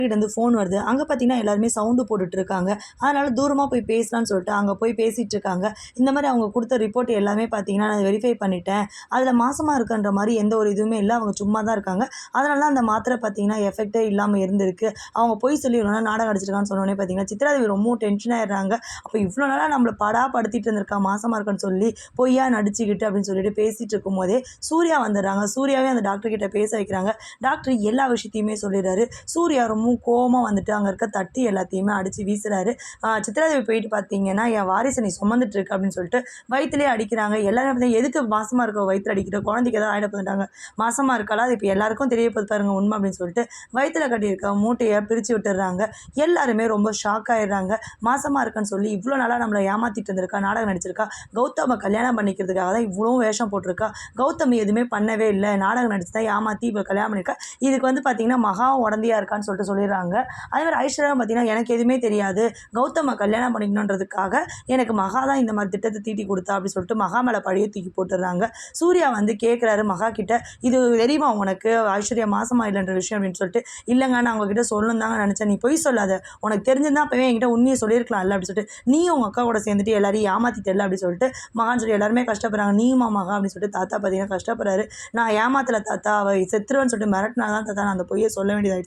இருந்து ஃபோன் வருது. அங்க பார்த்தீங்கன்னா, எல்லாருமே சவுண்டு போட்டுட்டு இருக்காங்க. அதனால தூரமா போய் பேசலான்னு சொல்லிட்டு அங்க போய் பேசிட்டு இருக்காங்க. இந்த மாரி அவங்க குடுத்த ரிப்போர்ட் எல்லாமே பார்த்தீங்கன்னா, நான் வெரிஃபை பண்ணிட்டேன். அதில மாசமா இருக்கன்ற மாரி எந்த ஒரு இதுவுமே இல்ல. அவங்க சும்மா தான் இருக்காங்க. அதனால தான் அந்த மாத்திரை பார்த்தீங்கன்னா, எஃபெக்ட்டே இல்லாம இருந்திருக்கு. அவங்க பொய் சொல்லி இவ்வளோ நாள் நாடகம் நடிச்சிருக்கான்னு சொன்னோனே பார்த்தீங்கன்னா, சித்ராதேவி ரொம்பவும் டென்ஷன் ஆயிடுறாங்க. அப்ப இவ்வளோ நாளா நம்மள படுத்திட்டு இருந்திருக்கா, மாசமா இருக்கன்னு சொல்லி, பொய்யா நடிச்சுக்கிட்டு அப்படின்னு சொல்லிட்டு பேசிட்டு இருக்கும்போதே, சூர்யா வந்துடுறாங்க. சூர்யாவே அந்த டாக்டர் கிட்ட பேச வைக்கிறாங்க. டாக்டர் எல்லா விஷயத்தையுமே சொல்லிடுறாரு. சூர்யா ரொம்பவும் கோவமா வந்துட்டு அங்க இருக்க தட்டி எல்லாத்தையுமே அடிச்சு வீசுறாரு. சித்ராதேவி போயிட்டு பார்த்தீங்கன்னா, "என் வாரிச நீ சுமந்துட்டு இருக்க" அப்படின்னு சொல்லிட்டு வயித்துலயே அடிக்கிறாங்க. எல்லாரும் பார்த்தீங்கன்னா, "எதுக்கு மாசமா இருக்கவ வயித்துல அடிக்கிற? குழந்தைக்கு ஏதாவது ஆயிட போதுன்ட்டாங்க. மாசமா இருக்காளா? அது இப்ப எல்லாருக்கும் தெரிய போது பாருங்க உண்மை" அப்படின்னு சொல்லிட்டு வயித்துல கட்டியிருக்க மூட்டைய பிரிச்சு விட்டுர்றாங்க. எல்லாருமே ரொம்ப ஷாக் ஆயிடுறாங்க. மாசமா இருக்கன்னு சொல்லி இவ்ளோ நாளா நம்மள ஏமாத்திட்டு இருந்திருக்கா, நாடகம் நடிச்சிருக்கா. கௌதம கல்யாணம் பண்ணிக்கிறதுக்காக தான் இவ்ளோ வேஷம் போட்டிருக்கா. கௌதமி எதுவுமே பண்ணவே இல்ல. நாடகம் நடிச்சு தான் ஏமாத்தி இவ கல்யாணம் பண்ணியிருக்கா. இதுக்கு வந்து பார்த்தீங்கன்னா, மகாவும் உடந்தையா இருக்கான்னு சொல்லிட்டு சொல்லிடுறாங்க. அதேமாதிரி ஐஸ்வர்யாவும் பார்த்தீங்கன்னா, எனக்கு எதுவுமே தெரியாது. கௌதம கல்யாணம் பண்ணிக்கணுன்றதுக்காக எனக்கு மகா தான் இந்த மாரி திட்டத்த தீட்டி குடுத்தா அப்படின்னு சொல்லிட்டு மகா மேல பழிய தூக்கி போட்டுர்றாங்க. சூர்யா வந்து கேட்குறாரு மகா கிட்ட, "இது தெரியுமா உனக்கு ஐஸ்வர்யா மாசமா இல்லன்ற விஷயம்?" அப்படின்னு சொல்லிட்டு, "இல்லங்க நான் உங்ககிட்ட சொல்லணும்னு தாங்க நெனச்சேன். நீ பொய் சொல்லாத. உனக்கு தெரிஞ்சிருந்தா அப்பவே என்கிட்ட உண்மைய சொல்லியிருக்கலாம்ல" அப்படின்னு சொல்லிட்டு, "நீயும் உங்க அக்கா கூட சேர்ந்துட்டு எல்லாரையும் ஏமாத்திட்டல்ல" அப்படின்னு சொல்லிட்டு மகான்னு சொல்லி எல்லாருமே கஷ்டப்படுறாங்க. "நீயுமா மகா?" அப்படின்னு சொல்லிட்டு தாத்தா பார்த்தீங்கன்னா கஷ்டப்படுறாரு. "நான் ஏமாத்தல தாத்தா. அவ செத்துருவேன்னு சொல்லிட்டு மிரட்டுனா தான் தாத்தா நான் அந்த பொய்ய சொல்ல வேண்டியதாயிடுச்சு."